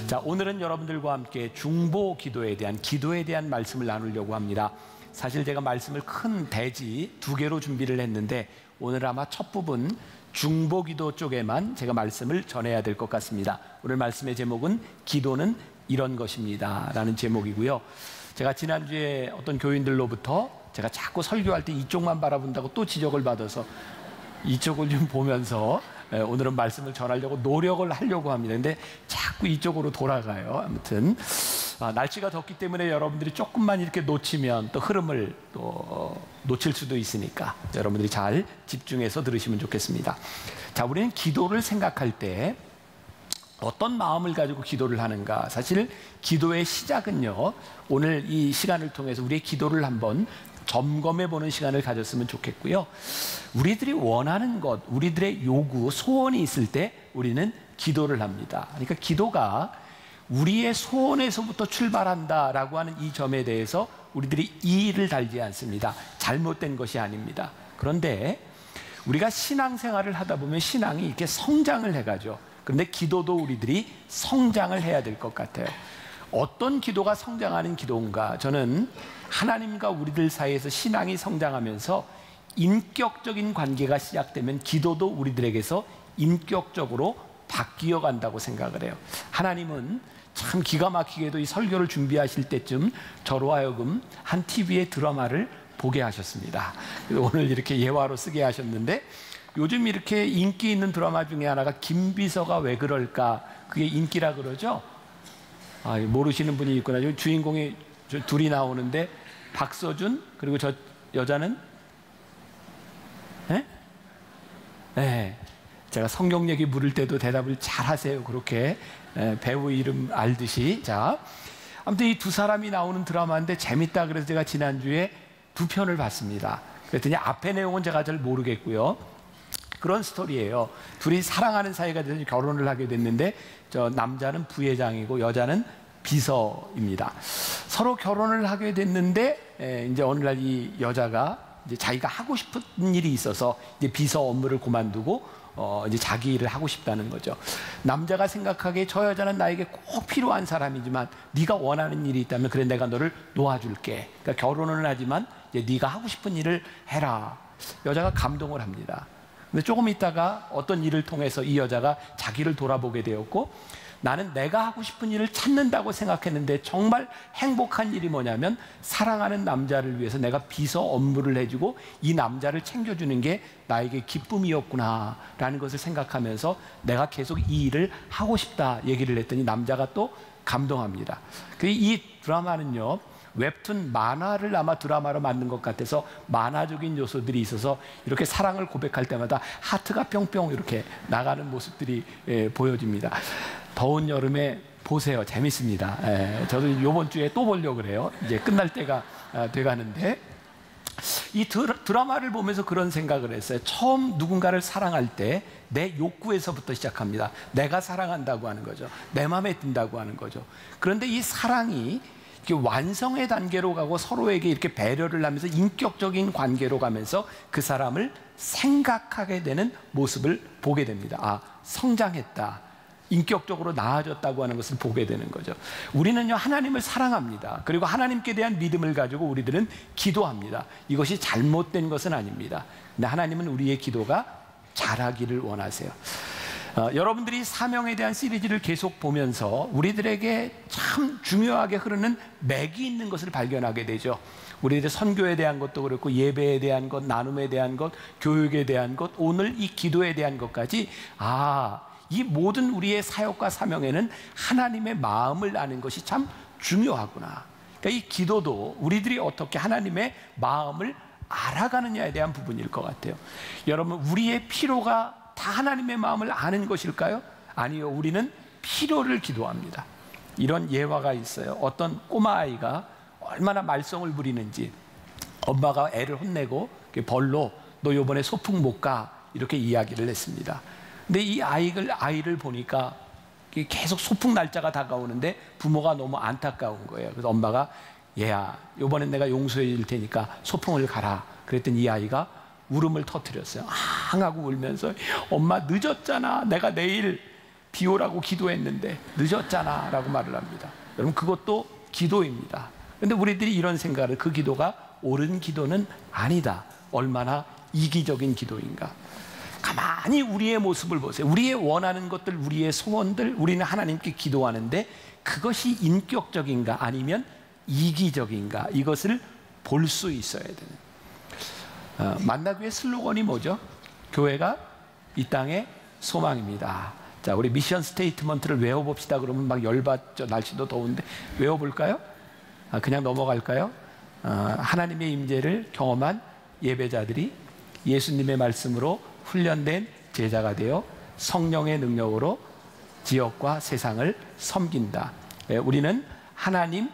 자, 오늘은 여러분들과 함께 중보 기도에 대한 말씀을 나누려고 합니다. 사실 제가 말씀을 큰 대지 2개로 준비를 했는데 오늘 아마 첫 부분 중보 기도 쪽에만 제가 말씀을 전해야 될 것 같습니다. 오늘 말씀의 제목은 기도는 이런 것입니다 라는 제목이고요. 제가 지난주에 어떤 교인들로부터 제가 자꾸 설교할 때 이쪽만 바라본다고 또 지적을 받아서 이쪽을 좀 보면서 오늘은 말씀을 전하려고 노력을 하려고 합니다. 근데 자꾸 이쪽으로 돌아가요. 아무튼 날씨가 덥기 때문에 여러분들이 조금만 이렇게 놓치면 또 흐름을 또 놓칠 수도 있으니까 여러분들이 잘 집중해서 들으시면 좋겠습니다. 자, 우리는 기도를 생각할 때 어떤 마음을 가지고 기도를 하는가? 사실 기도의 시작은요, 오늘 이 시간을 통해서 우리의 기도를 한번 점검해보는 시간을 가졌으면 좋겠고요. 우리들이 원하는 것, 우리들의 요구, 소원이 있을 때 우리는 기도를 합니다. 그러니까 기도가 우리의 소원에서부터 출발한다라고 하는 이 점에 대해서 우리들이 이의를 달지 않습니다. 잘못된 것이 아닙니다. 그런데 우리가 신앙생활을 하다 보면 신앙이 이렇게 성장을 해가죠. 그런데 기도도 우리들이 성장을 해야 될 것 같아요. 어떤 기도가 성장하는 기도인가? 저는 하나님과 우리들 사이에서 신앙이 성장하면서 인격적인 관계가 시작되면 기도도 우리들에게서 인격적으로 바뀌어 간다고 생각을 해요. 하나님은 참 기가 막히게도 이 설교를 준비하실 때쯤 저로 하여금 한 TV의 드라마를 보게 하셨습니다. 오늘 이렇게 예화로 쓰게 하셨는데, 요즘 이렇게 인기 있는 드라마 중에 하나가 김비서가 왜 그럴까? 그게 인기라 그러죠? 모르시는 분이 있구나. 주인공이 둘이 나오는데 박서준 그리고 저 여자는 네. 제가 성경 얘기 물을 때도 대답을 잘 하세요. 그렇게 배우 이름 알듯이. 자, 아무튼 이 두 사람이 나오는 드라마인데 재밌다 그래서 제가 지난주에 2편을 봤습니다. 그랬더니 앞의 내용은 제가 잘 모르겠고요. 그런 스토리예요. 둘이 사랑하는 사이가 돼서 결혼을 하게 됐는데 저 남자는 부회장이고 여자는 비서입니다. 서로 결혼을 하게 됐는데 이제 어느 날 이 여자가 이제 자기가 하고 싶은 일이 있어서 이제 비서 업무를 그만두고 이제 자기 일을 하고 싶다는 거죠. 남자가 생각하기에 저 여자는 나에게 꼭 필요한 사람이지만 네가 원하는 일이 있다면 그래 내가 너를 놓아줄게. 그러니까 결혼은 하지만 이제 네가 하고 싶은 일을 해라. 여자가 감동을 합니다. 근데 조금 있다가 어떤 일을 통해서 이 여자가 자기를 돌아보게 되었고, 나는 내가 하고 싶은 일을 찾는다고 생각했는데 정말 행복한 일이 뭐냐면 사랑하는 남자를 위해서 내가 비서 업무를 해주고 이 남자를 챙겨주는 게 나에게 기쁨이었구나 라는 것을 생각하면서 내가 계속 이 일을 하고 싶다 얘기를 했더니 남자가 또 감동합니다. 이 드라마는요, 웹툰 만화를 아마 드라마로 만든 것 같아서 만화적인 요소들이 있어서 이렇게 사랑을 고백할 때마다 하트가 뿅뿅 이렇게 나가는 모습들이 보여집니다. 더운 여름에 보세요. 재밌습니다. 저도 이번 주에 또 보려고 그래요. 이제 끝날 때가 돼가는데, 이 드라마를 보면서 그런 생각을 했어요. 처음 누군가를 사랑할 때 내 욕구에서부터 시작합니다. 내가 사랑한다고 하는 거죠. 내 마음에 든다고 하는 거죠. 그런데 이 사랑이 완성의 단계로 가고 서로에게 이렇게 배려를 하면서 인격적인 관계로 가면서 그 사람을 생각하게 되는 모습을 보게 됩니다. 성장했다. 인격적으로 나아졌다고 하는 것을 보게 되는 거죠. 우리는요, 하나님을 사랑합니다. 그리고 하나님께 대한 믿음을 가지고 우리들은 기도합니다. 이것이 잘못된 것은 아닙니다. 근데 하나님은 우리의 기도가 자라기를 원하세요. 여러분들이 사명에 대한 시리즈를 계속 보면서 우리들에게 참 중요하게 흐르는 맥이 있는 것을 발견하게 되죠. 우리들의 선교에 대한 것도 그렇고 예배에 대한 것, 나눔에 대한 것, 교육에 대한 것, 오늘 이 기도에 대한 것까지 이 모든 우리의 사역과 사명에는 하나님의 마음을 아는 것이 참 중요하구나. 그러니까 이 기도도 우리들이 어떻게 하나님의 마음을 알아가느냐에 대한 부분일 것 같아요. 여러분, 우리의 필요가 다 하나님의 마음을 아는 것일까요? 아니요. 우리는 필요를 기도합니다. 이런 예화가 있어요. 어떤 꼬마아이가 얼마나 말썽을 부리는지 엄마가 애를 혼내고 벌로 너 이번에 소풍 못 가 이렇게 이야기를 했습니다. 근데 이 아이를 보니까 계속 소풍 날짜가 다가오는데 부모가 너무 안타까운 거예요. 그래서 엄마가 얘야, 이번엔 내가 용서해 줄 테니까 소풍을 가라. 그랬더니 이 아이가 울음을 터뜨렸어요. 하고 울면서 엄마 늦었잖아. 내가 내일 비 오라고 기도했는데 늦었잖아 라고 말을 합니다. 여러분, 그것도 기도입니다. 그런데 우리들이 이런 생각을, 그 기도가 옳은 기도는 아니다. 얼마나 이기적인 기도인가. 가만히 우리의 모습을 보세요. 우리의 원하는 것들, 우리의 소원들, 우리는 하나님께 기도하는데 그것이 인격적인가 아니면 이기적인가, 이것을 볼 수 있어야 되는. 만나교회 슬로건이 뭐죠? 교회가 이 땅의 소망입니다. 자, 우리 미션 스테이트먼트를 외워봅시다. 그러면 막 열받죠. 날씨도 더운데 외워볼까요? 그냥 넘어갈까요? 하나님의 임재를 경험한 예배자들이 예수님의 말씀으로 훈련된 제자가 되어 성령의 능력으로 지역과 세상을 섬긴다. 우리는 하나님,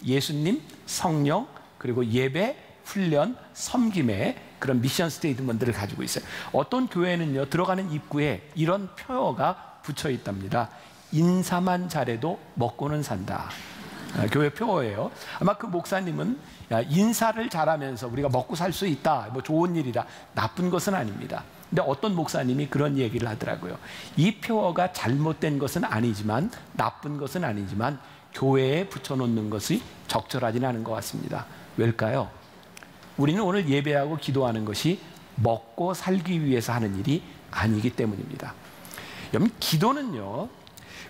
예수님, 성령, 그리고 예배, 훈련, 섬김의 그런 미션 스테이트먼트를 가지고 있어요. 어떤 교회는요, 들어가는 입구에 이런 표어가 붙여 있답니다. 인사만 잘해도 먹고는 산다. 교회 표어예요. 아마 그 목사님은 인사를 잘하면서 우리가 먹고 살 수 있다, 뭐 좋은 일이다, 나쁜 것은 아닙니다. 근데 어떤 목사님이 그런 얘기를 하더라고요. 이 표어가 잘못된 것은 아니지만, 나쁜 것은 아니지만 교회에 붙여놓는 것이 적절하지는 않은 것 같습니다. 왜일까요? 우리는 오늘 예배하고 기도하는 것이 먹고 살기 위해서 하는 일이 아니기 때문입니다. 여러분, 기도는요,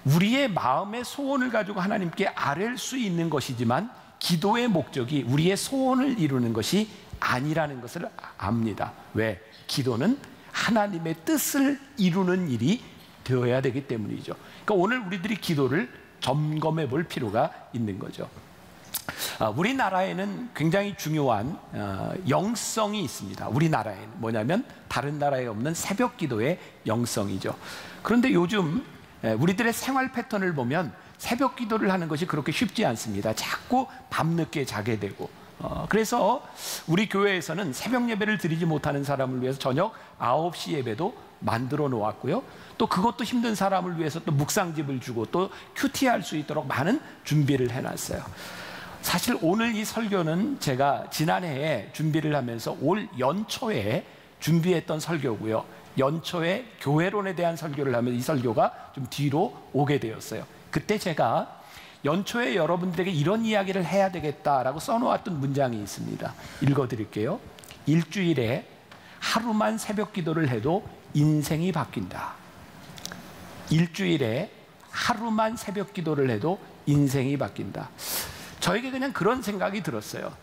우리의 마음의 소원을 가지고 하나님께 아뢰 수 있는 것이지만 기도의 목적이 우리의 소원을 이루는 것이 아니라는 것을 압니다. 왜? 기도는 하나님의 뜻을 이루는 일이 되어야 되기 때문이죠. 그러니까 오늘 우리들이 기도를 점검해 볼 필요가 있는 거죠. 우리나라에는 굉장히 중요한 영성이 있습니다. 우리나라에는 뭐냐면 다른 나라에 없는 새벽 기도의 영성이죠. 그런데 요즘 우리들의 생활 패턴을 보면 새벽 기도를 하는 것이 그렇게 쉽지 않습니다. 자꾸 밤늦게 자게 되고, 그래서 우리 교회에서는 새벽 예배를 드리지 못하는 사람을 위해서 저녁 9시 예배도 만들어 놓았고요. 또 그것도 힘든 사람을 위해서 또 묵상집을 주고 또 큐티할 수 있도록 많은 준비를 해놨어요. 사실 오늘 이 설교는 제가 지난해에 준비를 하면서 올 연초에 준비했던 설교고요. 연초에 교회론에 대한 설교를 하면 이 설교가 좀 뒤로 오게 되었어요. 그때 제가 연초에 여러분들에게 이런 이야기를 해야 되겠다라고 써놓았던 문장이 있습니다. 읽어드릴게요. 일주일에 하루만 새벽 기도를 해도 인생이 바뀐다. 일주일에 하루만 새벽 기도를 해도 인생이 바뀐다. 저에게 그냥 그런 생각이 들었어요.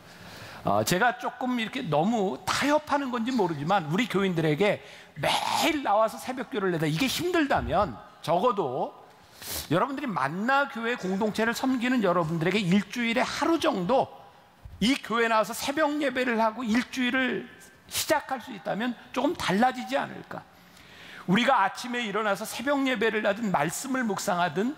제가 조금 이렇게 너무 타협하는 건지 모르지만 우리 교인들에게 매일 나와서 새벽 기도를 해다 이게 힘들다면 적어도 여러분들이 만나 교회 공동체를 섬기는 여러분들에게 일주일에 하루 정도 이 교회 나와서 새벽 예배를 하고 일주일을 시작할 수 있다면 조금 달라지지 않을까. 우리가 아침에 일어나서 새벽 예배를 하든 말씀을 묵상하든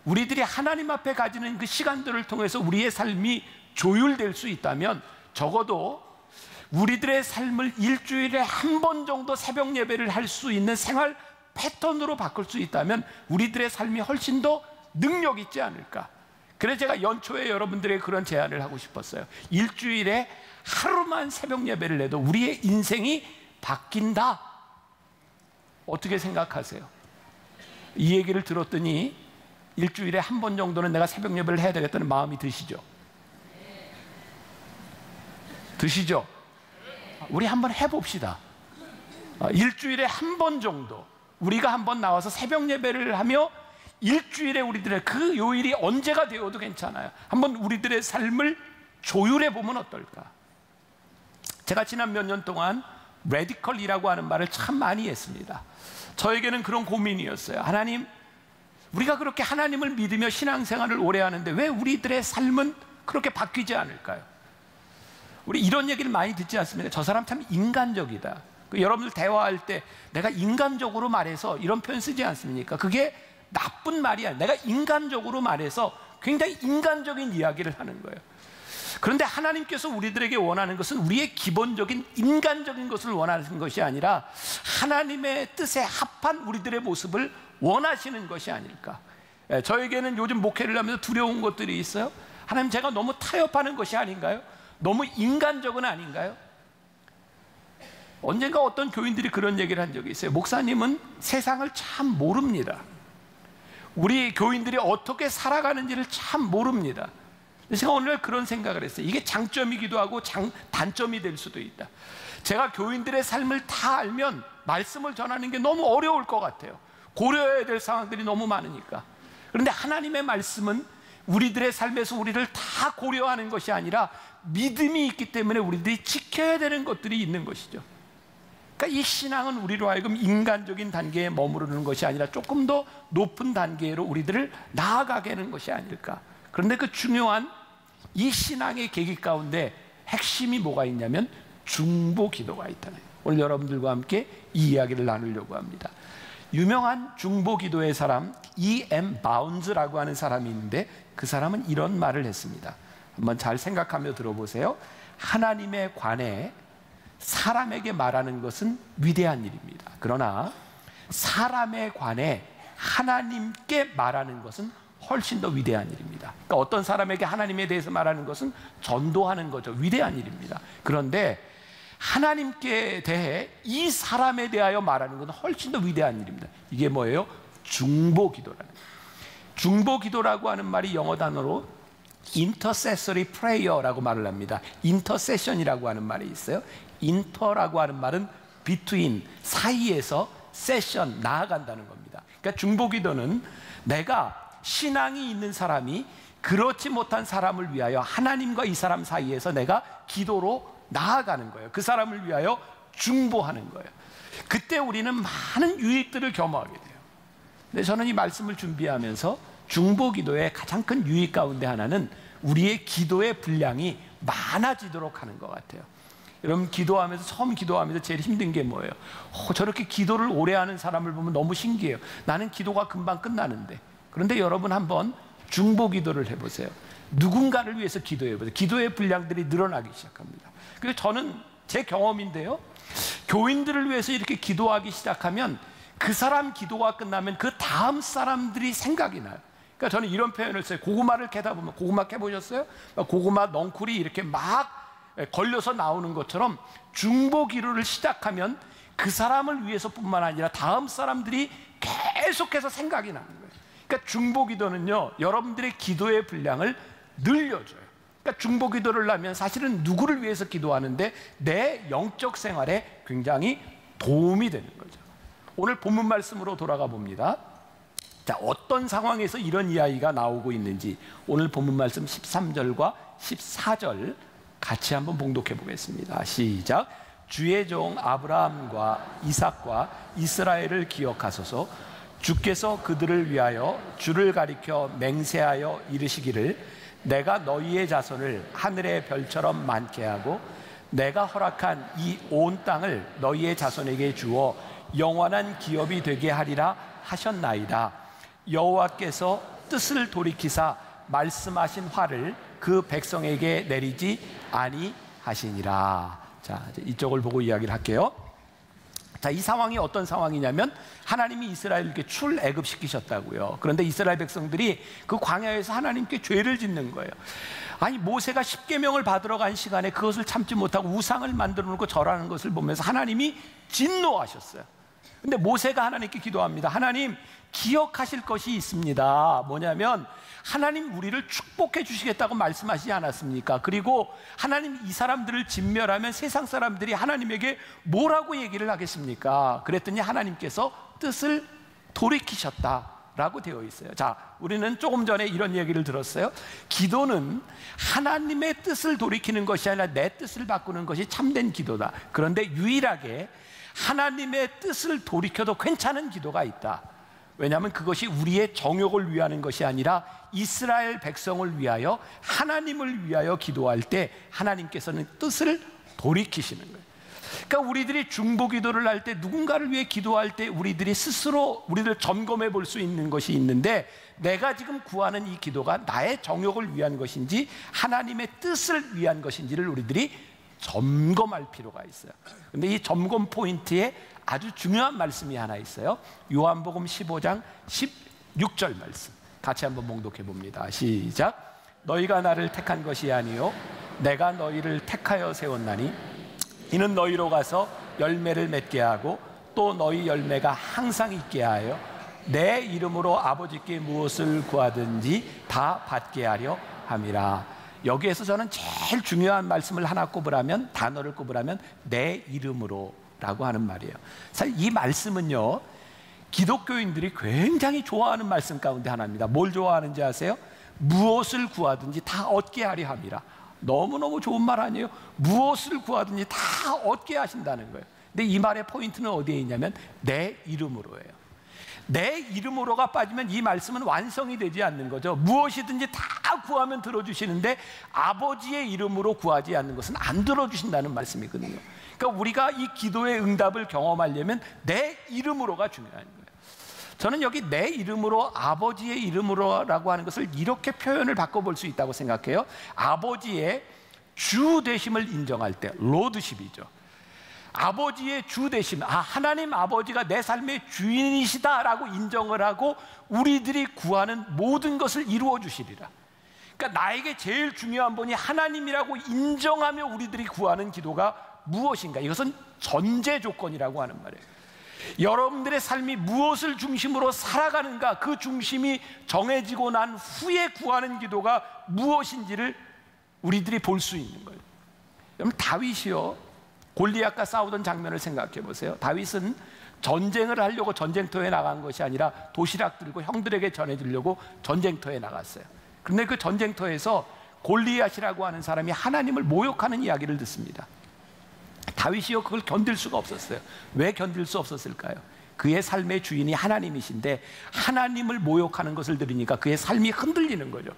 우리들이 하나님 앞에 가지는 그 시간들을 통해서 우리의 삶이 조율될 수 있다면 적어도 우리들의 삶을 일주일에 한 번 정도 새벽 예배를 할 수 있는 생활 패턴으로 바꿀 수 있다면 우리들의 삶이 훨씬 더 능력 있지 않을까. 그래서 제가 연초에 여러분들에게 그런 제안을 하고 싶었어요. 일주일에 하루만 새벽 예배를 해도 우리의 인생이 바뀐다. 어떻게 생각하세요? 이 얘기를 들었더니 일주일에 한 번 정도는 내가 새벽 예배를 해야 되겠다는 마음이 드시죠? 드시죠? 우리 한번 해봅시다. 일주일에 한 번 정도 우리가 한번 나와서 새벽 예배를 하며 일주일에 우리들의 그 요일이 언제가 되어도 괜찮아요. 한번 우리들의 삶을 조율해 보면 어떨까? 제가 지난 몇 년 동안 레디컬이라고 하는 말을 참 많이 했습니다. 저에게는 그런 고민이었어요. 하나님, 우리가 그렇게 하나님을 믿으며 신앙생활을 오래 하는데 왜 우리들의 삶은 그렇게 바뀌지 않을까요? 우리 이런 얘기를 많이 듣지 않습니까? 저 사람 참 인간적이다. 여러분들 대화할 때 내가 인간적으로 말해서 이런 표현 쓰지 않습니까? 그게 나쁜 말이 아니라 내가 인간적으로 말해서 굉장히 인간적인 이야기를 하는 거예요. 그런데 하나님께서 우리들에게 원하는 것은 우리의 기본적인 인간적인 것을 원하는 것이 아니라 하나님의 뜻에 합한 우리들의 모습을 원하시는 것이 아닐까. 저에게는 요즘 목회를 하면서 두려운 것들이 있어요. 하나님, 제가 너무 타협하는 것이 아닌가요? 너무 인간적은 아닌가요? 언젠가 어떤 교인들이 그런 얘기를 한 적이 있어요. 목사님은 세상을 참 모릅니다. 우리 교인들이 어떻게 살아가는지를 참 모릅니다. 제가 오늘 그런 생각을 했어요. 이게 장점이기도 하고 단점이 될 수도 있다. 제가 교인들의 삶을 다 알면 말씀을 전하는 게 너무 어려울 것 같아요. 고려해야 될 상황들이 너무 많으니까. 그런데 하나님의 말씀은 우리들의 삶에서 우리를 다 고려하는 것이 아니라 믿음이 있기 때문에 우리들이 지켜야 되는 것들이 있는 것이죠. 그러니까 이 신앙은 우리로 하여금 인간적인 단계에 머무르는 것이 아니라 조금 더 높은 단계로 우리들을 나아가게 하는 것이 아닐까. 그런데 그 중요한 이 신앙의 계기 가운데 핵심이 뭐가 있냐면 중보 기도가 있다는 거예요. 오늘 여러분들과 함께 이 이야기를 나누려고 합니다. 유명한 중보 기도의 사람 E.M. 바운즈라고 하는 사람이 있는데 그 사람은 이런 말을 했습니다. 한번 잘 생각하며 들어보세요. 하나님에 관해 사람에게 말하는 것은 위대한 일입니다. 그러나 사람에 관해 하나님께 말하는 것은 훨씬 더 위대한 일입니다. 그러니까 어떤 사람에게 하나님에 대해서 말하는 것은 전도하는 거죠. 위대한 일입니다. 그런데 하나님께 대해 이 사람에 대하여 말하는 것은 훨씬 더 위대한 일입니다. 이게 뭐예요? 중보 기도라는 거예요. 중보 기도라고 하는 말이 영어 단어로 intercessory prayer라고 말을 합니다. intercession이라고 하는 말이 있어요. inter라고 하는 말은 between, 사이에서 session, 나아간다는 겁니다. 그러니까 중보 기도는 내가 신앙이 있는 사람이 그렇지 못한 사람을 위하여 하나님과 이 사람 사이에서 내가 기도로 나아가는 거예요. 그 사람을 위하여 중보하는 거예요. 그때 우리는 많은 유익들을 겸허하게 돼요. 근데 저는 이 말씀을 준비하면서 중보 기도의 가장 큰 유익 가운데 하나는 우리의 기도의 분량이 많아지도록 하는 것 같아요. 여러분 기도하면서 처음 기도하면서 제일 힘든 게 뭐예요? 저렇게 기도를 오래 하는 사람을 보면 너무 신기해요. 나는 기도가 금방 끝나는데. 그런데 여러분 한번 중보 기도를 해보세요. 누군가를 위해서 기도해보세요. 기도의 분량들이 늘어나기 시작합니다. 그래서 저는 제 경험인데요, 교인들을 위해서 이렇게 기도하기 시작하면 그 사람 기도가 끝나면 그 다음 사람들이 생각이 나요. 그러니까 저는 이런 표현을 써요. 고구마를 캐다 보면, 고구마 캐보셨어요? 고구마 넝쿨이 이렇게 막 걸려서 나오는 것처럼 중보 기도를 시작하면 그 사람을 위해서뿐만 아니라 다음 사람들이 계속해서 생각이 나는 거예요. 그러니까 중보 기도는요, 여러분들의 기도의 분량을 늘려줘요. 그러니까 중보 기도를 하면 사실은 누구를 위해서 기도하는데 내 영적 생활에 굉장히 도움이 되는 거죠. 오늘 본문 말씀으로 돌아가 봅니다. 자, 어떤 상황에서 이런 이야기가 나오고 있는지 오늘 본문 말씀 13절과 14절 같이 한번 봉독해 보겠습니다. 시작. 주의 종 아브라함과 이삭과 이스라엘을 기억하소서. 주께서 그들을 위하여 주를 가리켜 맹세하여 이르시기를 내가 너희의 자손을 하늘의 별처럼 많게 하고 내가 허락한 이 온 땅을 너희의 자손에게 주어 영원한 기업이 되게 하리라 하셨나이다. 여호와께서 뜻을 돌이키사 말씀하신 화를 그 백성에게 내리지 아니하시니라. 자, 이쪽을 보고 이야기를 할게요. 자, 이 상황이 어떤 상황이냐면 하나님이 이스라엘을 이렇게 출애굽시키셨다고요. 그런데 이스라엘 백성들이 그 광야에서 하나님께 죄를 짓는 거예요. 아니, 모세가 십계명을 받으러 간 시간에 그것을 참지 못하고 우상을 만들어 놓고 절하는 것을 보면서 하나님이 진노하셨어요. 근데 모세가 하나님께 기도합니다. 하나님, 기억하실 것이 있습니다. 뭐냐면 하나님 우리를 축복해 주시겠다고 말씀하시지 않았습니까? 그리고 하나님 이 사람들을 진멸하면 세상 사람들이 하나님에게 뭐라고 얘기를 하겠습니까? 그랬더니 하나님께서 뜻을 돌이키셨다라고 되어 있어요. 자, 우리는 조금 전에 이런 얘기를 들었어요. 기도는 하나님의 뜻을 돌이키는 것이 아니라 내 뜻을 바꾸는 것이 참된 기도다. 그런데 유일하게 하나님의 뜻을 돌이켜도 괜찮은 기도가 있다. 왜냐하면 그것이 우리의 정욕을 위하는 것이 아니라 이스라엘 백성을 위하여, 하나님을 위하여 기도할 때 하나님께서는 뜻을 돌이키시는 거예요. 그러니까 우리들이 중보 기도를 할 때, 누군가를 위해 기도할 때 우리들이 스스로 우리를 점검해 볼 수 있는 것이 있는데, 내가 지금 구하는 이 기도가 나의 정욕을 위한 것인지 하나님의 뜻을 위한 것인지를 우리들이 점검할 필요가 있어요. 근데 이 점검 포인트에 아주 중요한 말씀이 하나 있어요. 요한복음 15장 16절 말씀 같이 한번 봉독해 봅니다. 시작. 너희가 나를 택한 것이 아니요 내가 너희를 택하여 세웠나니 이는 너희로 가서 열매를 맺게 하고 또 너희 열매가 항상 있게 하여 내 이름으로 아버지께 무엇을 구하든지 다 받게 하려 함이라. 여기에서 저는 제일 중요한 말씀을 하나 꼽으라면, 단어를 꼽으라면 내 이름으로 라고 하는 말이에요. 사실 이 말씀은요, 기독교인들이 굉장히 좋아하는 말씀 가운데 하나입니다. 뭘 좋아하는지 아세요? 무엇을 구하든지 다 얻게 하려 함이라. 너무너무 좋은 말 아니에요? 무엇을 구하든지 다 얻게 하신다는 거예요. 근데 이 말의 포인트는 어디에 있냐면 내 이름으로예요. 내 이름으로가 빠지면 이 말씀은 완성이 되지 않는 거죠. 무엇이든지 다 구하면 들어주시는데 아버지의 이름으로 구하지 않는 것은 안 들어주신다는 말씀이거든요. 그러니까 우리가 이 기도의 응답을 경험하려면 내 이름으로가 중요한 거예요. 저는 여기 내 이름으로, 아버지의 이름으로라고 하는 것을 이렇게 표현을 바꿔볼 수 있다고 생각해요. 아버지의 주 되심을 인정할 때, 로드십이죠. 아버지의 주 되심, 하나님 아버지가 내 삶의 주인이시다라고 인정을 하고 우리들이 구하는 모든 것을 이루어 주시리라. 그러니까 나에게 제일 중요한 분이 하나님이라고 인정하며 우리들이 구하는 기도가 무엇인가? 이것은 전제 조건이라고 하는 말이에요. 여러분들의 삶이 무엇을 중심으로 살아가는가, 그 중심이 정해지고 난 후에 구하는 기도가 무엇인지를 우리들이 볼 수 있는 거예요. 여러분, 다윗이요, 골리앗과 싸우던 장면을 생각해 보세요. 다윗은 전쟁을 하려고 전쟁터에 나간 것이 아니라 도시락 들고 형들에게 전해주려고 전쟁터에 나갔어요. 그런데 그 전쟁터에서 골리앗이라고 하는 사람이 하나님을 모욕하는 이야기를 듣습니다. 다윗이요, 그걸 견딜 수가 없었어요. 왜 견딜 수 없었을까요? 그의 삶의 주인이 하나님이신데 하나님을 모욕하는 것을 들으니까 그의 삶이 흔들리는 거죠.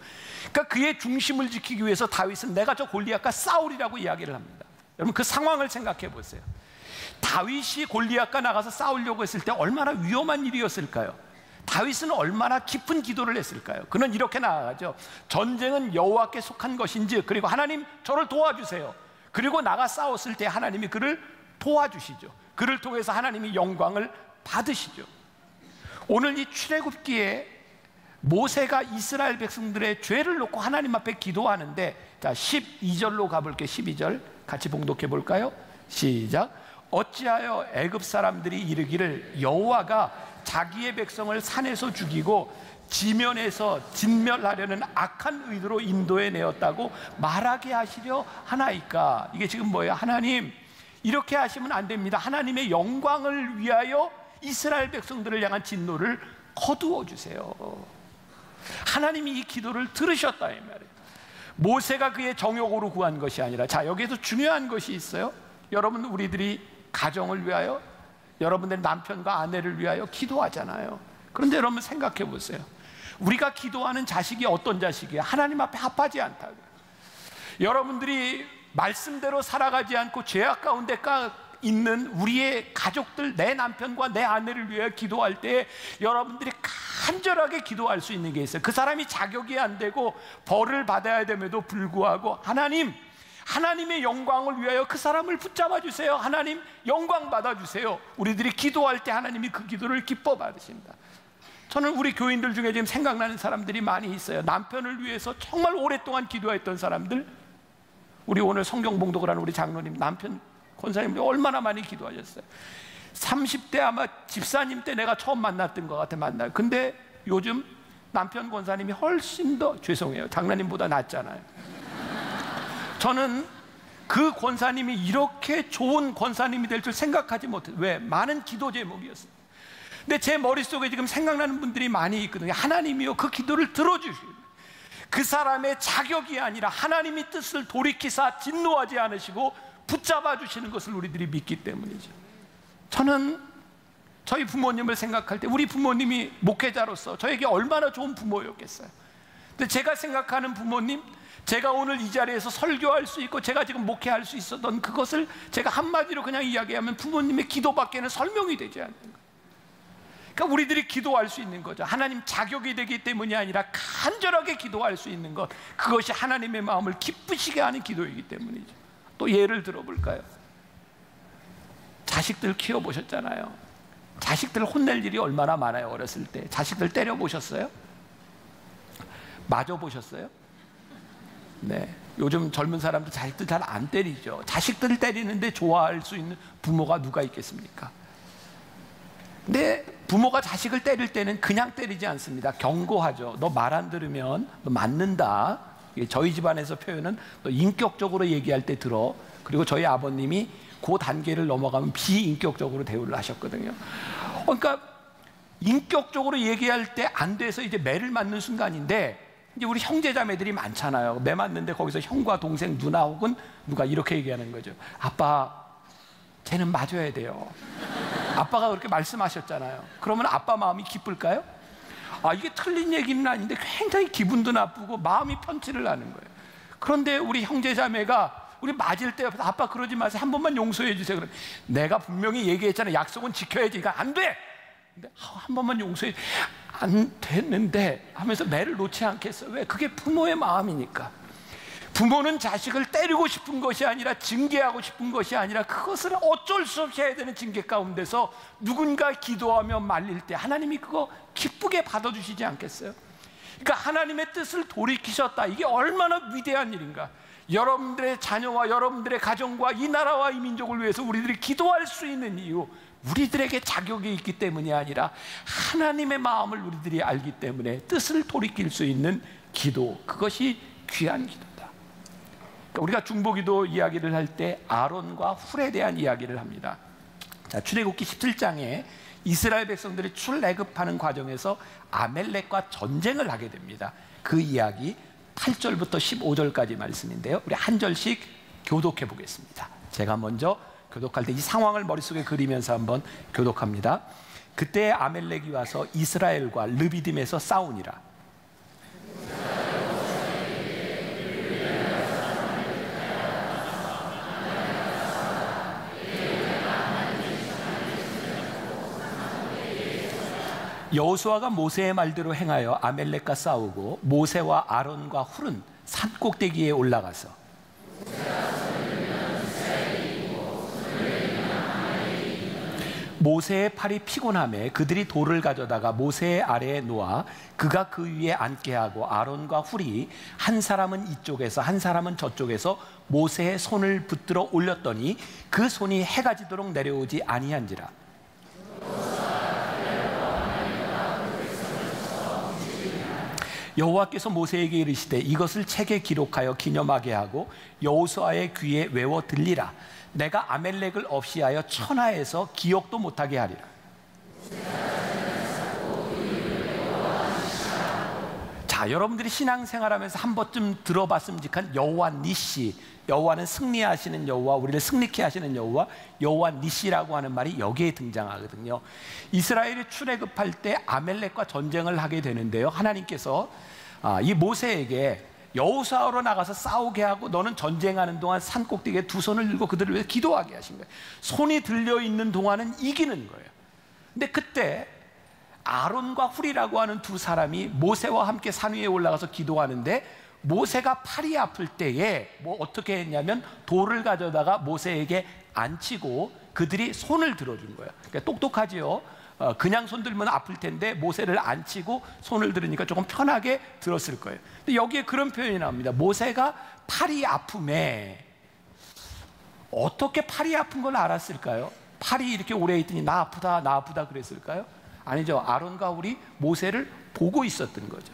그러니까 그의 중심을 지키기 위해서 다윗은 내가 저 골리앗과 싸우리라고 이야기를 합니다. 여러분, 그 상황을 생각해 보세요. 다윗이 골리앗과 나가서 싸우려고 했을 때 얼마나 위험한 일이었을까요? 다윗은 얼마나 깊은 기도를 했을까요? 그는 이렇게 나아가죠. 전쟁은 여호와께 속한 것인지, 그리고 하나님 저를 도와주세요. 그리고 나가 싸웠을 때 하나님이 그를 도와주시죠. 그를 통해서 하나님이 영광을 받으시죠. 오늘 이 출애굽기에 모세가 이스라엘 백성들의 죄를 놓고 하나님 앞에 기도하는데, 자, 12절로 가볼게요. 12절 같이 봉독해 볼까요? 시작. 어찌하여 애굽 사람들이 이르기를 여호와가 자기의 백성을 산에서 죽이고 지면에서 진멸하려는 악한 의도로 인도해 내었다고 말하게 하시려 하나이까? 이게 지금 뭐예요? 하나님, 이렇게 하시면 안 됩니다. 하나님의 영광을 위하여 이스라엘 백성들을 향한 진노를 거두어 주세요. 하나님이 이 기도를 들으셨다 이 말이에요. 모세가 그의 정욕으로 구한 것이 아니라, 자, 여기에서 중요한 것이 있어요. 여러분, 우리들이 가정을 위하여, 여러분들 남편과 아내를 위하여 기도하잖아요. 그런데 여러분 생각해 보세요. 우리가 기도하는 자식이 어떤 자식이에요? 하나님 앞에 합하지 않다고요. 여러분들이 말씀대로 살아가지 않고 죄악 가운데 있는 우리의 가족들, 내 남편과 내 아내를 위해 기도할 때 여러분들이 간절하게 기도할 수 있는 게 있어요. 그 사람이 자격이 안 되고 벌을 받아야 됨에도 불구하고 하나님, 하나님의 영광을 위하여 그 사람을 붙잡아 주세요. 하나님, 영광 받아 주세요. 우리들이 기도할 때 하나님이 그 기도를 기뻐 받으신다. 저는 우리 교인들 중에 지금 생각나는 사람들이 많이 있어요. 남편을 위해서 정말 오랫동안 기도했던 사람들. 우리 오늘 성경 봉독을 하는 우리 장로님, 남편 권사님들이 얼마나 많이 기도하셨어요. 30대 아마 집사님 때 내가 처음 만났던 것 같아, 만나요. 근데 요즘 남편 권사님이 훨씬 더, 죄송해요, 장로님보다 낫잖아요. 저는 그 권사님이 이렇게 좋은 권사님이 될 줄 생각하지 못해요. 왜? 많은 기도 제목이었어요. 근데 제 머릿속에 지금 생각나는 분들이 많이 있거든요. 하나님이요, 그 기도를 들어주시고 그 사람의 자격이 아니라 하나님이 뜻을 돌이키사 진노하지 않으시고 붙잡아 주시는 것을 우리들이 믿기 때문이죠. 저는 저희 부모님을 생각할 때 우리 부모님이 목회자로서 저에게 얼마나 좋은 부모였겠어요. 근데 제가 생각하는 부모님, 제가 오늘 이 자리에서 설교할 수 있고 제가 지금 목회할 수 있었던 그것을 제가 한마디로 그냥 이야기하면 부모님의 기도밖에는 설명이 되지 않는 거예요. 그러니까 우리들이 기도할 수 있는 거죠. 하나님 자격이 되기 때문이 아니라 간절하게 기도할 수 있는 것, 그것이 하나님의 마음을 기쁘시게 하는 기도이기 때문이죠. 또 예를 들어볼까요? 자식들 키워보셨잖아요. 자식들 혼낼 일이 얼마나 많아요. 어렸을 때 자식들 때려보셨어요? 맞아보셨어요? 네, 요즘 젊은 사람들 자식들 잘 안 때리죠. 자식들을 때리는데 좋아할 수 있는 부모가 누가 있겠습니까? 근데 부모가 자식을 때릴 때는 그냥 때리지 않습니다. 경고하죠. 너 말 안 들으면 너 맞는다. 저희 집안에서 표현은 너 인격적으로 얘기할 때 들어. 그리고 저희 아버님이 그 단계를 넘어가면 비인격적으로 대우를 하셨거든요. 그러니까 인격적으로 얘기할 때 안 돼서 이제 매를 맞는 순간인데, 이제 우리 형제자매들이 많잖아요. 매 맞는데 거기서 형과 동생, 누나 혹은 누가 이렇게 얘기하는 거죠. 아빠, 쟤는 맞아야 돼요. 아빠가 그렇게 말씀하셨잖아요. 그러면 아빠 마음이 기쁠까요? 아, 이게 틀린 얘기는 아닌데 굉장히 기분도 나쁘고 마음이 편치를 않은 거예요. 그런데 우리 형제자매가 우리 맞을 때 아빠 그러지 마세요. 한 번만 용서해 주세요. 그럼 내가 분명히 얘기했잖아요. 약속은 지켜야지. 그러니까 안 돼. 근데 한 번만 용서해. 안 됐는데 하면서 매를 놓지 않겠어요. 왜? 그게 부모의 마음이니까. 부모는 자식을 때리고 싶은 것이 아니라, 징계하고 싶은 것이 아니라, 그것을 어쩔 수 없이 해야 되는 징계 가운데서 누군가 기도하며 말릴 때 하나님이 그거 기쁘게 받아주시지 않겠어요? 그러니까 하나님의 뜻을 돌이키셨다. 이게 얼마나 위대한 일인가. 여러분들의 자녀와 여러분들의 가정과 이 나라와 이 민족을 위해서 우리들이 기도할 수 있는 이유, 우리들에게 자격이 있기 때문이 아니라 하나님의 마음을 우리들이 알기 때문에 뜻을 돌이킬 수 있는 기도, 그것이 귀한 기도다. 그러니까 우리가 중보기도 이야기를 할 때 아론과 훌에 대한 이야기를 합니다. 자, 출애굽기 17장에 이스라엘 백성들이 출애굽하는 과정에서 아멜렉과 전쟁을 하게 됩니다. 그 이야기 8절부터 15절까지 말씀인데요, 우리 한 절씩 교독해 보겠습니다. 제가 먼저 교독할 때 이 상황을 머릿속에 그리면서 한번 교독합니다. 그때 아멜렉이 와서 이스라엘과 르비딤에서 싸우니라. 여호수아가 모세의 말대로 행하여 아멜렉과 싸우고 모세와 아론과 훌은 산 꼭대기에 올라가서 모세의 팔이 피곤하매 그들이 돌을 가져다가 모세의 아래에 놓아 그가 그 위에 앉게 하고 아론과 훌이 한 사람은 이쪽에서 한 사람은 저쪽에서 모세의 손을 붙들어 올렸더니 그 손이 해가 지도록 내려오지 아니한지라. 여호와께서 모세에게 이르시되 이것을 책에 기록하여 기념하게 하고 여호수아의 귀에 외워 들리라. 내가 아멜렉을 없이하여 천하에서 기억도 못하게 하리라. 자, 여러분들이 신앙생활하면서 한 번쯤 들어봤음직한 여호와 니시, 여호와는 승리하시는 여호와, 우리를 승리케 하시는 여호와, 여호와 니시라고 하는 말이 여기에 등장하거든요. 이스라엘이 출애굽할 때 아멜렉과 전쟁을 하게 되는데요, 하나님께서 이 모세에게 여호수아로 나가서 싸우게 하고 너는 전쟁하는 동안 산 꼭대기에 두 손을 들고 그들을 위해 기도하게 하신 거예요. 손이 들려있는 동안은 이기는 거예요. 근데 그때 아론과 훌이라고 하는 두 사람이 모세와 함께 산 위에 올라가서 기도하는데, 모세가 팔이 아플 때에 어떻게 했냐면 돌을 가져다가 모세에게 앉히고 그들이 손을 들어준 거예요. 그러니까 똑똑하지요. 그냥 손 들면 아플 텐데 모세를 앉히고 손을 들으니까 조금 편하게 들었을 거예요. 근데 여기에 그런 표현이 나옵니다. 모세가 팔이 아픔에, 어떻게 팔이 아픈 걸 알았을까요? 팔이 이렇게 오래 있더니 나 아프다 나 아프다 그랬을까요? 아니죠. 아론과 훌이 모세를 보고 있었던 거죠.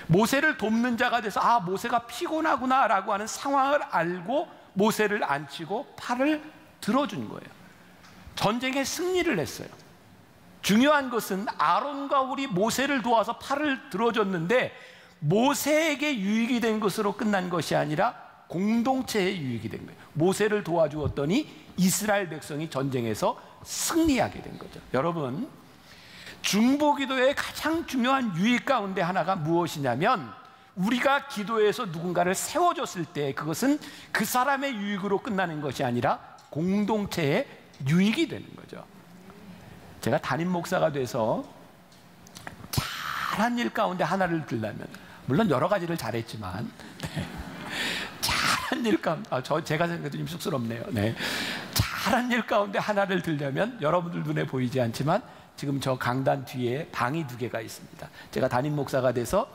모세를 돕는 자가 돼서 모세가 피곤하구나 라고 하는 상황을 알고 모세를 앉히고 팔을 들어준 거예요. 전쟁에 승리를 했어요. 중요한 것은 아론과 훌이 모세를 도와서 팔을 들어줬는데 모세에게 유익이 된 것으로 끝난 것이 아니라 공동체에 유익이 된 거예요. 모세를 도와주었더니 이스라엘 백성이 전쟁에서 승리하게 된 거죠. 여러분, 중보기도의 가장 중요한 유익 가운데 하나가 무엇이냐면, 우리가 기도해서 누군가를 세워줬을 때 그것은 그 사람의 유익으로 끝나는 것이 아니라 공동체의 유익이 되는 거죠. 제가 담임 목사가 돼서 잘한 일 가운데 하나를 들려면, 물론 여러 가지를 잘했지만 잘한 일 가운데, 제가 생각해도 좀 쑥스럽네요. 잘한 일 가운데 하나를 들려면 여러분들 눈에 보이지 않지만 지금 저 강단 뒤에 방이 2개가 있습니다. 제가 담임 목사가 돼서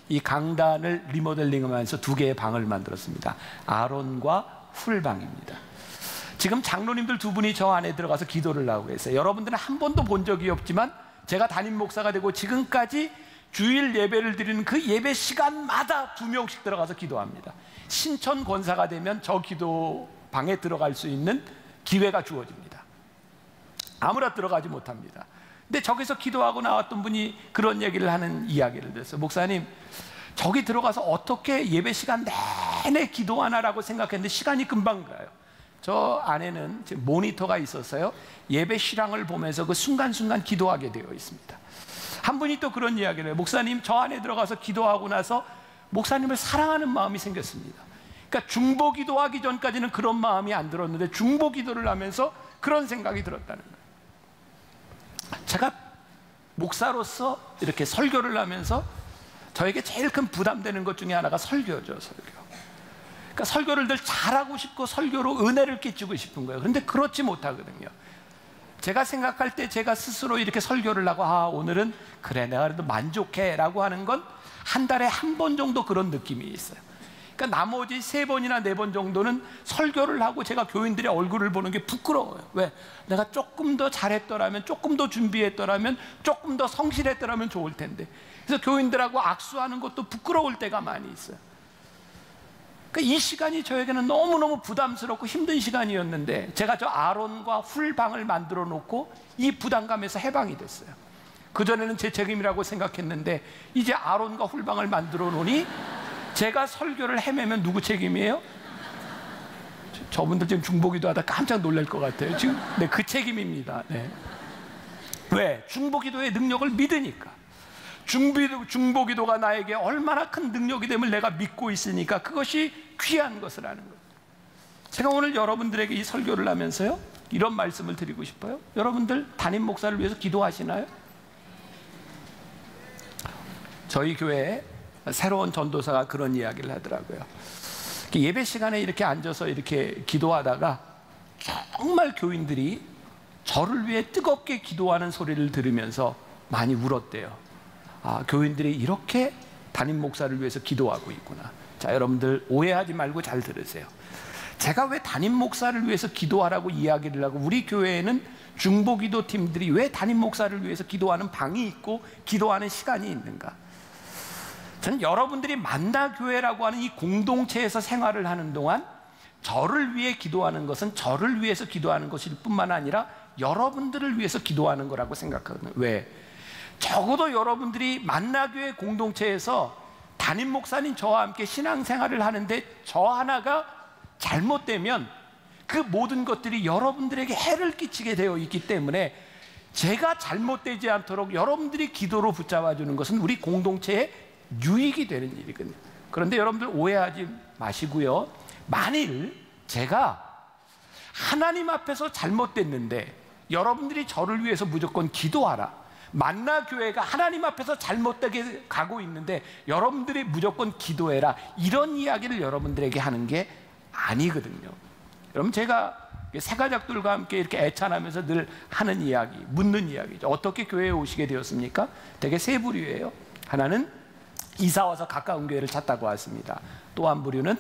이 강단을 리모델링하면서 2개의 방을 만들었습니다. 아론과 훌 방입니다. 지금 장로님들 2분이 저 안에 들어가서 기도를 하고 계세요. 여러분들은 한 번도 본 적이 없지만 제가 담임 목사가 되고 지금까지 주일 예배를 드리는 그 예배 시간마다 2명씩 들어가서 기도합니다. 신천 권사가 되면 저 기도방에 들어갈 수 있는 기회가 주어집니다. 아무나 들어가지 못합니다. 근데 저기서 기도하고 나왔던 분이 그런 얘기를 하는 이야기를 들었어요. 목사님, 저기 들어가서 어떻게 예배 시간 내내 기도하나라고 생각했는데 시간이 금방 가요. 저 안에는 지금 모니터가 있어서요, 예배 실황을 보면서 그 순간순간 기도하게 되어 있습니다. 한 분이 또 그런 이야기를 해요. 목사님, 저 안에 들어가서 기도하고 나서 목사님을 사랑하는 마음이 생겼습니다. 그러니까 중보 기도하기 전까지는 그런 마음이 안 들었는데 중보 기도를 하면서 그런 생각이 들었다는 거예요. 제가 목사로서 이렇게 설교를 하면서 저에게 제일 큰 부담되는 것 중에 하나가 설교죠, 설교. 그러니까 설교를 늘 잘하고 싶고 설교로 은혜를 끼치고 싶은 거예요. 그런데 그렇지 못하거든요. 제가 생각할 때 제가 스스로 이렇게 설교를 하고, 오늘은 그래, 내가 그래도 만족해 라고 하는 건 한 달에 한 번 정도 그런 느낌이 있어요. 그러니까 나머지 3번이나 4번 정도는 설교를 하고 제가 교인들의 얼굴을 보는 게 부끄러워요. 왜? 내가 조금 더 잘했더라면, 조금 더 준비했더라면, 조금 더 성실했더라면 좋을 텐데. 그래서 교인들하고 악수하는 것도 부끄러울 때가 많이 있어요. 그러니까 이 시간이 저에게는 너무너무 부담스럽고 힘든 시간이었는데, 제가 저 아론과 훌방을 만들어 놓고 이 부담감에서 해방이 됐어요. 그전에는 제 책임이라고 생각했는데 이제 아론과 훌방을 만들어 놓으니 제가 설교를 헤매면 누구 책임이에요? 저분들 지금 중보기도 하다 깜짝 놀랄 것 같아요. 지금 네, 그 책임입니다. 네. 왜? 중보기도의 능력을 믿으니까. 중보기도가 나에게 얼마나 큰 능력이 됨을 내가 믿고 있으니까 그것이 귀한 것을 아는 거예요. 제가 오늘 여러분들에게 이 설교를 하면서요, 이런 말씀을 드리고 싶어요. 여러분들 담임 목사를 위해서 기도하시나요? 저희 교회에 새로운 전도사가 그런 이야기를 하더라고요. 예배 시간에 이렇게 앉아서 이렇게 기도하다가 정말 교인들이 저를 위해 뜨겁게 기도하는 소리를 들으면서 많이 울었대요. 교인들이 이렇게 담임 목사를 위해서 기도하고 있구나. 자, 여러분들 오해하지 말고 잘 들으세요. 제가 왜 담임 목사를 위해서 기도하라고 이야기를 하고, 우리 교회에는 중보기도 팀들이 왜 담임 목사를 위해서 기도하는 방이 있고 기도하는 시간이 있는가? 저는 여러분들이 만나교회라고 하는 이 공동체에서 생활을 하는 동안 저를 위해 기도하는 것은 저를 위해서 기도하는 것일 뿐만 아니라 여러분들을 위해서 기도하는 거라고 생각하거든요. 왜? 적어도 여러분들이 만나교회 공동체에서 담임 목사님 저와 함께 신앙생활을 하는데 저 하나가 잘못되면 그 모든 것들이 여러분들에게 해를 끼치게 되어 있기 때문에 제가 잘못되지 않도록 여러분들이 기도로 붙잡아 주는 것은 우리 공동체의 유익이 되는 일이거든요. 그런데 여러분들 오해하지 마시고요, 만일 제가 하나님 앞에서 잘못됐는데 여러분들이 저를 위해서 무조건 기도하라, 만나교회가 하나님 앞에서 잘못되게 가고 있는데 여러분들이 무조건 기도해라, 이런 이야기를 여러분들에게 하는 게 아니거든요. 여러분, 제가 새가족들과 함께 이렇게 애찬하면서 늘 하는 이야기, 묻는 이야기죠. 어떻게 교회에 오시게 되었습니까? 되게 세 부류예요. 하나는 이사 와서 가까운 교회를 찾다고 왔습니다. 또 한 부류는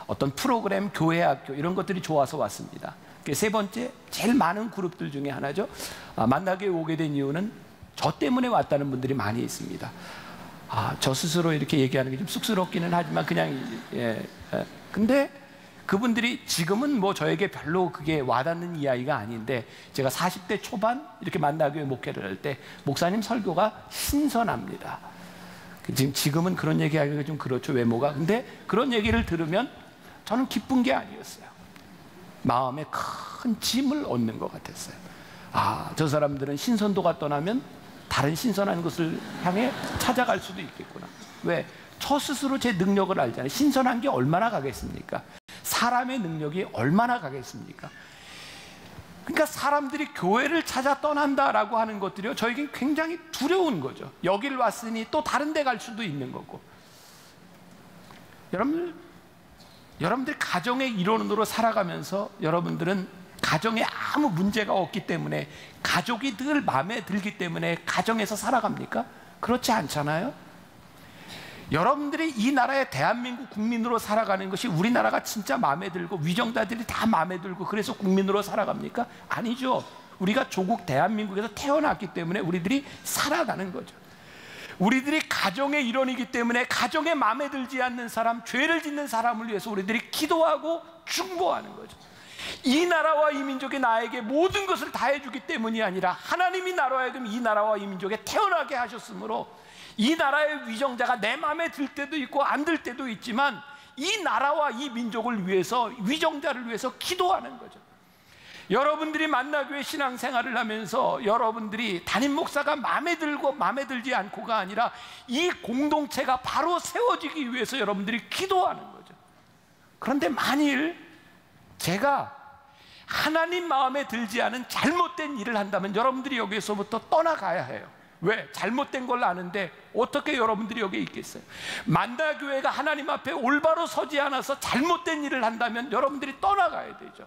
어떤 프로그램, 교회, 학교 이런 것들이 좋아서 왔습니다. 세 번째, 제일 많은 그룹들 중에 하나죠. 만나교회 오게 된 이유는 저 때문에 왔다는 분들이 많이 있습니다. 저 스스로 이렇게 얘기하는 게 좀 쑥스럽기는 하지만 그냥 근데 그분들이 지금은 뭐 저에게 별로 그게 와닿는 이야기가 아닌데, 제가 40대 초반 이렇게 만나교회 목회를 할 때 목사님 설교가 신선합니다. 지금은 그런 얘기하기가 좀 그렇죠, 외모가. 근데 그런 얘기를 들으면 저는 기쁜 게 아니었어요. 마음에 큰 짐을 얻는 것 같았어요. 저 사람들은 신선도가 떠나면 다른 신선한 것을 향해 찾아갈 수도 있겠구나. 왜? 저 스스로 제 능력을 알잖아요. 신선한 게 얼마나 가겠습니까? 사람의 능력이 얼마나 가겠습니까? 그러니까 사람들이 교회를 찾아 떠난다라고 하는 것들이요, 저에겐 굉장히 두려운 거죠. 여길 왔으니 또 다른 데 갈 수도 있는 거고. 여러분들 가정의 일원으로 살아가면서 여러분들은 가정에 아무 문제가 없기 때문에, 가족이 늘 마음에 들기 때문에 가정에서 살아갑니까? 그렇지 않잖아요. 여러분들이 이 나라의 대한민국 국민으로 살아가는 것이 우리나라가 진짜 마음에 들고 위정자들이 다 마음에 들고 그래서 국민으로 살아갑니까? 아니죠. 우리가 조국 대한민국에서 태어났기 때문에 우리들이 살아가는 거죠. 우리들이 가정의 일원이기 때문에 가정에 마음에 들지 않는 사람, 죄를 짓는 사람을 위해서 우리들이 기도하고 중보하는 거죠. 이 나라와 이 민족이 나에게 모든 것을 다 해주기 때문이 아니라 하나님이 나로 하여금 이 나라와 이 민족에 태어나게 하셨으므로 이 나라의 위정자가 내 마음에 들 때도 있고 안 들 때도 있지만 이 나라와 이 민족을 위해서, 위정자를 위해서 기도하는 거죠. 여러분들이 만나교회 신앙생활을 하면서 여러분들이 담임 목사가 마음에 들고 마음에 들지 않고가 아니라 이 공동체가 바로 세워지기 위해서 여러분들이 기도하는 거죠. 그런데 만일 제가 하나님 마음에 들지 않은 잘못된 일을 한다면 여러분들이 여기에서부터 떠나가야 해요. 왜? 잘못된 걸 아는데 어떻게 여러분들이 여기에 있겠어요? 만다교회가 하나님 앞에 올바로 서지 않아서 잘못된 일을 한다면 여러분들이 떠나가야 되죠.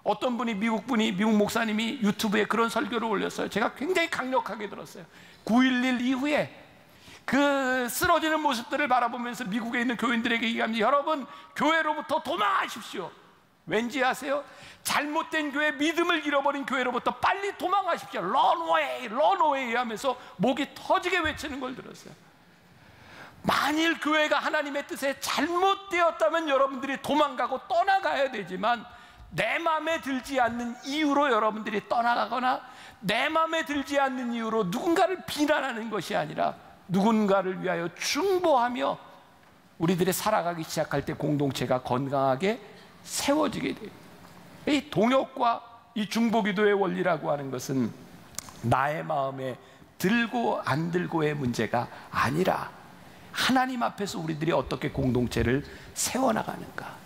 어떤 분이 미국 목사님이 유튜브에 그런 설교를 올렸어요. 제가 굉장히 강력하게 들었어요. 9.11 이후에 그 쓰러지는 모습들을 바라보면서 미국에 있는 교인들에게 얘기합니다. 여러분, 교회로부터 도망하십시오. 왠지 아세요? 잘못된 교회, 믿음을 잃어버린 교회로부터 빨리 도망하십시오. 런웨이, 런웨이 하면서 목이 터지게 외치는 걸 들었어요. 만일 교회가 하나님의 뜻에 잘못되었다면 여러분들이 도망가고 떠나가야 되지만 내 마음에 들지 않는 이유로 여러분들이 떠나가거나 내 마음에 들지 않는 이유로 누군가를 비난하는 것이 아니라 누군가를 위하여 중보하며 우리들이 살아가기 시작할 때 공동체가 건강하게 세워지게 돼요. 이 동역과 이 중보기도의 원리라고 하는 것은 나의 마음에 들고 안 들고의 문제가 아니라 하나님 앞에서 우리들이 어떻게 공동체를 세워나가는가.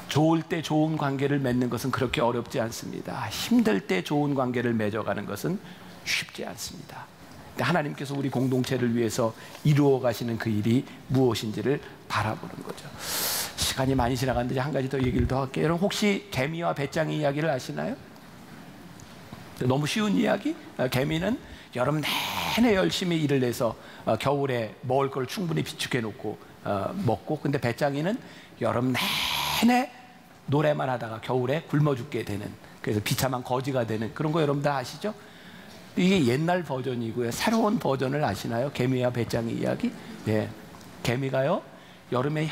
좋을 때 좋은 관계를 맺는 것은 그렇게 어렵지 않습니다. 힘들 때 좋은 관계를 맺어가는 것은 쉽지 않습니다. 하나님께서 우리 공동체를 위해서 이루어 가시는 그 일이 무엇인지를 바라보는 거죠. 시간이 많이 지나갔는데 한 가지 더 얘기를 더 할게요. 여러분 혹시 개미와 배짱이 이야기를 아시나요? 너무 쉬운 이야기? 개미는 여름 내내 열심히 일을 해서 겨울에 먹을 걸 충분히 비축해 놓고 먹고, 근데 배짱이는 여름 내내 노래만 하다가 겨울에 굶어 죽게 되는, 그래서 비참한 거지가 되는 그런 거 여러분 다 아시죠? 이게 옛날 버전이고요. 새로운 버전을 아시나요? 개미와 배짱이 이야기? 네. 개미가요 여름에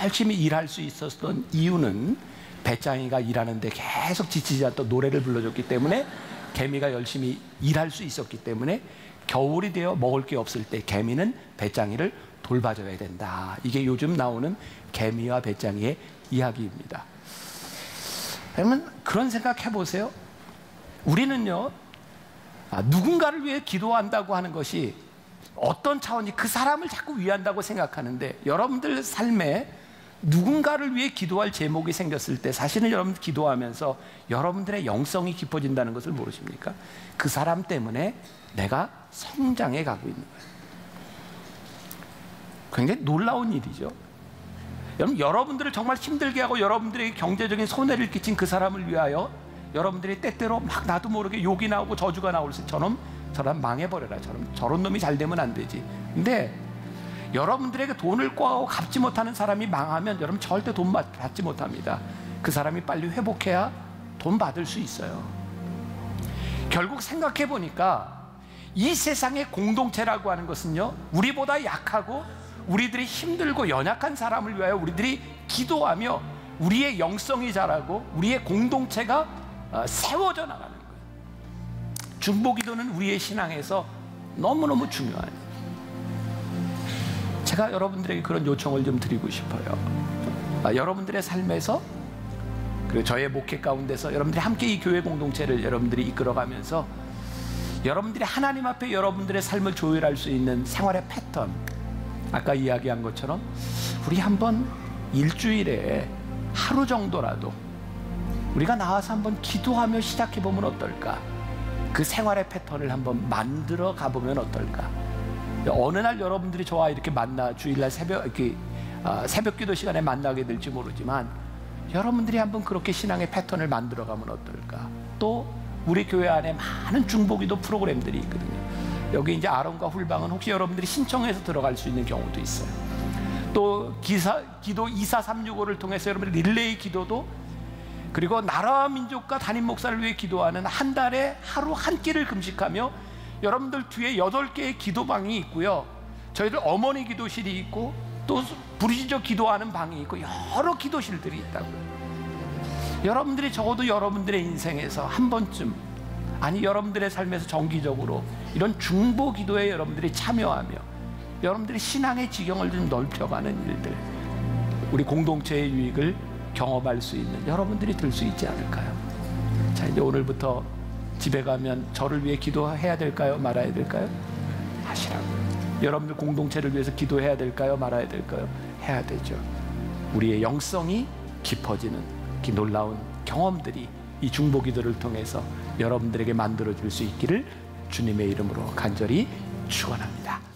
열심히 일할 수 있었던 이유는 배짱이가 일하는데 계속 지치지 않던 노래를 불러줬기 때문에, 개미가 열심히 일할 수 있었기 때문에 겨울이 되어 먹을 게 없을 때 개미는 배짱이를 돌봐줘야 된다. 이게 요즘 나오는 개미와 배짱이의 이야기입니다. 그러면 그런 생각 해보세요. 우리는요 누군가를 위해 기도한다고 하는 것이 어떤 차원이 그 사람을 자꾸 위한다고 생각하는데, 여러분들 삶에 누군가를 위해 기도할 제목이 생겼을 때 사실은 여러분들 기도하면서 여러분들의 영성이 깊어진다는 것을 모르십니까? 그 사람 때문에 내가 성장해 가고 있는 거예요. 굉장히 놀라운 일이죠. 여러분들을 정말 힘들게 하고 여러분들에게 경제적인 손해를 끼친 그 사람을 위하여 여러분들이 때때로 막 나도 모르게 욕이 나오고 저주가 나올 때처럼 저런 망해버려라, 저런 놈이 잘 되면 안 되지. 근데 여러분들에게 돈을 꿔고 갚지 못하는 사람이 망하면 여러분 절대 돈 받지 못합니다. 그 사람이 빨리 회복해야 돈 받을 수 있어요. 결국 생각해 보니까 이 세상의 공동체라고 하는 것은요, 우리보다 약하고 우리들이 힘들고 연약한 사람을 위하여 우리들이 기도하며 우리의 영성이 자라고 우리의 공동체가 세워져 나가는 거예요. 중보기도는 우리의 신앙에서 너무너무 중요해요. 제가 여러분들에게 그런 요청을 좀 드리고 싶어요. 여러분들의 삶에서, 그리고 저의 목회 가운데서 여러분들이 함께 이 교회 공동체를 여러분들이 이끌어가면서 여러분들이 하나님 앞에 여러분들의 삶을 조율할 수 있는 생활의 패턴, 아까 이야기한 것처럼 우리 한번 일주일에 하루 정도라도 우리가 나와서 한번 기도하며 시작해보면 어떨까? 그 생활의 패턴을 한번 만들어 가보면 어떨까? 어느 날 여러분들이 저와 이렇게 만나 주일날 새벽 기도 시간에 만나게 될지 모르지만 여러분들이 한번 그렇게 신앙의 패턴을 만들어 가면 어떨까? 또 우리 교회 안에 많은 중보기도 프로그램들이 있거든요. 여기 이제 아론과 훌방은 혹시 여러분들이 신청해서 들어갈 수 있는 경우도 있어요. 또 기도 24365를 통해서 여러분들 릴레이 기도도 그리고 나라와 민족과 담임 목사를 위해 기도하는 한 달에 하루 한 끼를 금식하며 여러분들 뒤에 8개의 기도방이 있고요. 저희들 어머니 기도실이 있고 또 부르짖어 기도하는 방이 있고 여러 기도실들이 있다고요. 여러분들이 적어도 여러분들의 인생에서 한 번쯤, 아니 여러분들의 삶에서 정기적으로 이런 중보 기도에 여러분들이 참여하며 여러분들이 신앙의 지경을 좀 넓혀가는 일들, 우리 공동체의 유익을 경험할 수 있는 여러분들이 될 수 있지 않을까요? 자, 이제 오늘부터 집에 가면 저를 위해 기도해야 될까요? 말아야 될까요? 하시라고요. 여러분들 공동체를 위해서 기도해야 될까요? 말아야 될까요? 해야 되죠. 우리의 영성이 깊어지는 이 놀라운 경험들이 이 중보 기도를 통해서 여러분들에게 만들어질 수 있기를 주님의 이름으로 간절히 축원합니다.